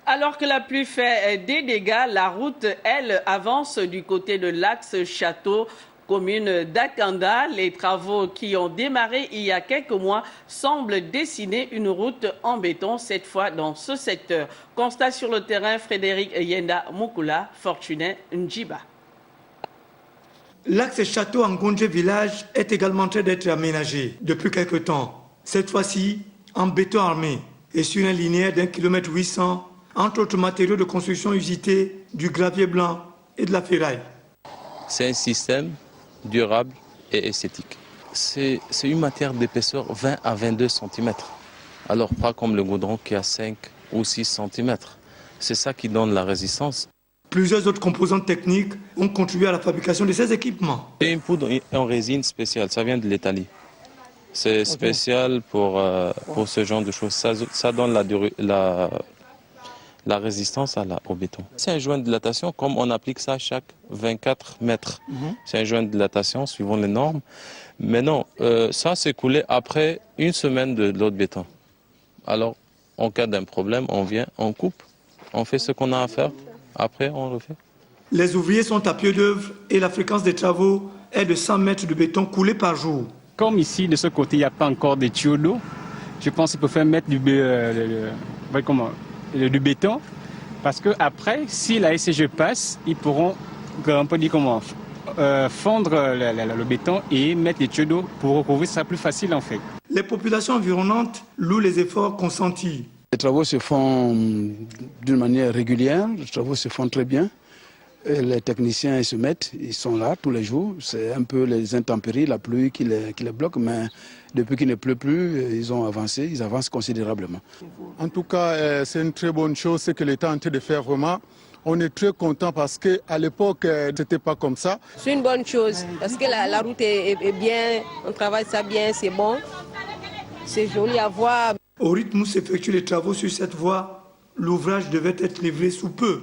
Alors que la pluie fait des dégâts, la route, elle, avance du côté de l'axe Château, commune d'Akanda. Les travaux qui ont démarré il y a quelques mois semblent dessiner une route en béton, cette fois dans ce secteur. Constat sur le terrain, Frédéric Yenda Mukula, Fortuné Ndjiba. L'axe Château en Ngondje village est également en train d'être aménagé depuis quelques temps. Cette fois-ci en béton armé et sur un linéaire d'1,8 km, entre autres matériaux de construction usités, du gravier blanc et de la ferraille. C'est un système durable et esthétique. C'est une matière d'épaisseur 20 à 22 cm. Alors pas comme le goudron qui a 5 ou 6 cm. C'est ça qui donne la résistance. Plusieurs autres composantes techniques ont contribué à la fabrication de ces équipements. C'est une poudre en résine spéciale, ça vient de l'Italie. C'est spécial pour ce genre de choses. Ça donne la résistance au béton. C'est un joint de dilatation, comme on applique ça chaque 24 mètres. C'est un joint de dilatation suivant les normes. Mais non, ça c'est coulé après une semaine de l'eau de béton. Alors, en cas d'un problème, on vient, on coupe, on fait ce qu'on a à faire, après on refait. Les ouvriers sont à pied d'œuvre et la fréquence des travaux est de 100 mètres de béton coulé par jour. Comme ici, de ce côté, il n'y a pas encore de tuyaux d'eau, je pense qu'il peut faire mettre du béton, parce qu'après, si la SCG passe, ils pourront, on peut dire fondre le béton et mettre des tuyaux d'eau pour recouvrir ça plus facile en fait. Les populations environnantes louent les efforts consentis. Les travaux se font d'une manière régulière, les travaux se font très bien. Et les techniciens se mettent, ils sont là tous les jours. C'est un peu les intempéries, la pluie qui les bloque, mais depuis qu'il ne pleut plus, ils avancent considérablement. En tout cas, c'est une très bonne chose, ce que l'État est en train de faire vraiment. On est très content parce qu'à l'époque, ce n'était pas comme ça. C'est une bonne chose parce que la route est bien, on travaille ça bien, c'est bon, c'est joli à voir. Au rythme où s'effectuent les travaux sur cette voie, l'ouvrage devait être livré sous peu.